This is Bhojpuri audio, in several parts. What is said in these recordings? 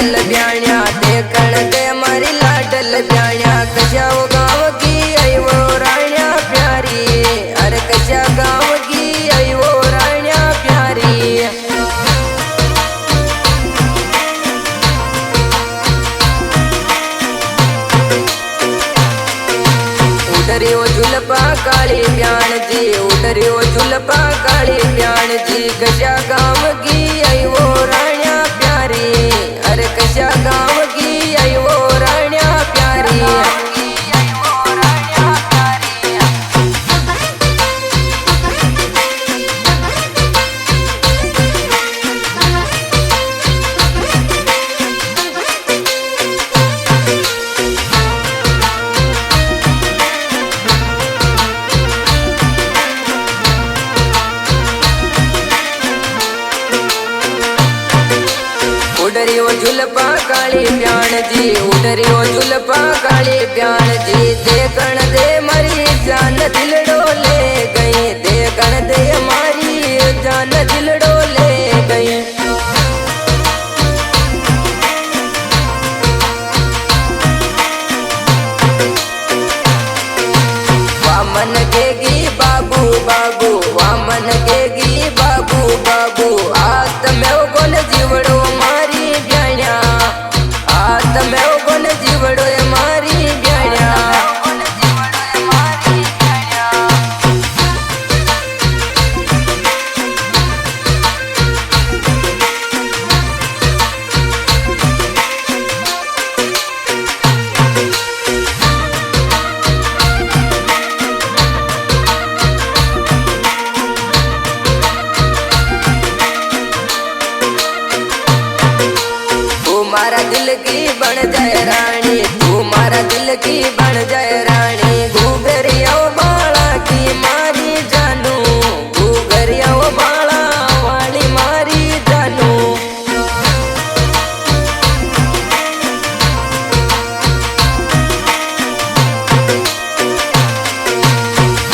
लाडल ब्याण्या देखण दे मारी लाडल ब्याण्या कशा वो गाँव की आई वो राण्या प्यारी अरे कशा गाँव की आई वो राण्या प्यारी उडरी वो झुलपा काली ब्याण जी उडरी वो झुलपा काली ब्याण जी कशा गाँव की आई वो राण्या प्यारी अरे कशा गाँव की आई वो राण्या प्यारी उडरी वो झुलपा काली ब्याण जी उडरी वो झुलपा काली ब्याण जी देखण दे मारी जान दिलड़ो ले गई देखण दे मारी जान दिलड़ो ले गई वामन केगी बाबू बाबू वामन केगी बाबू बाबू आत में कोन जीवड़ो मारी ब्याण्या आत में कोन जीवड़ो मारी ब्याण्या मारा दिल की बन जाए रानी तू मारा दिल की बन जाए रानी घूघरिया बाला की मारी जानू घूघरिया बाला वाली मारी जानू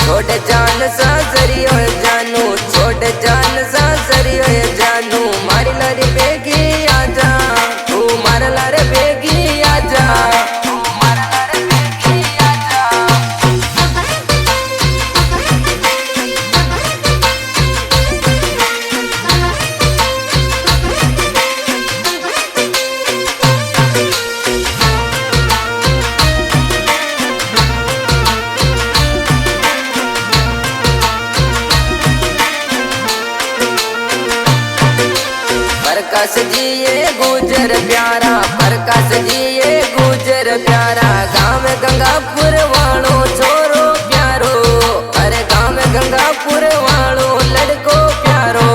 छोड़ जान सासरी हो जानू छोड़ जान सासरी हो जानू मारी लारी बेगी आजा लारे बेगी आजा प्रकाश जी ये गुजर प्यारा प्रकाश जी ये गुजर प्यारा गाँव गंगापुर वालो छोरो प्यारो अरे गाँव गंगापुर वालो लड़को प्यारो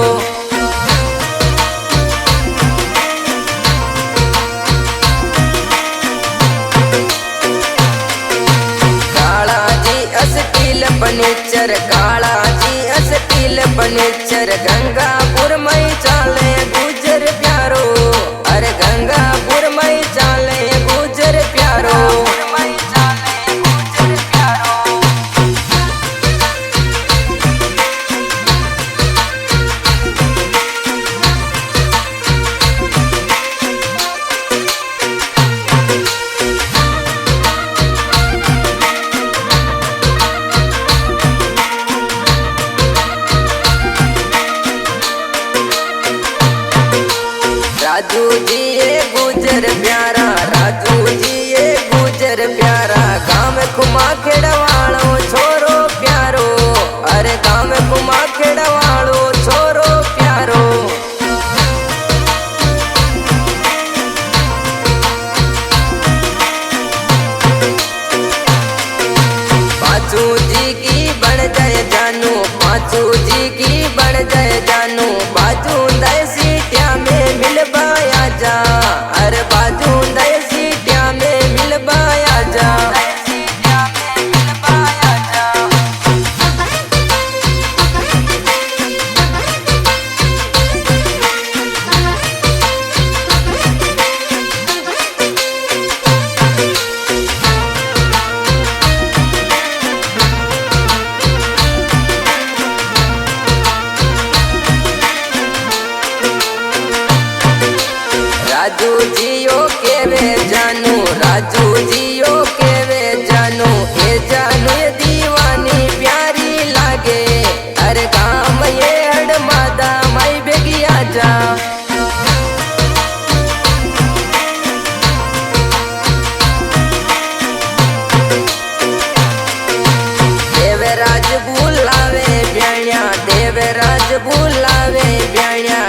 काला जी अस्टील फर्नीचर काला जी अस्टील फर्नीचर गंगापुर में चाले गुजर प्यारो अरे गंगापुर में चाले गुजर प्यारो राजू जी ये गुजर प्यारा राजू जी ये गुजर प्यारा गाँव कुमा खेड़वालो छोरो प्यारो अरे गाँव कुमा खेड़वालो छोरो प्यारो पाचू जी की बन जाए जानू पाचू जी की बन जाए जानू बाजू दय सीटिया में मिलबाया जा अरे बाजू दय सीटिया में मिलबाया जा બોલાવે ભ્યાણ્યા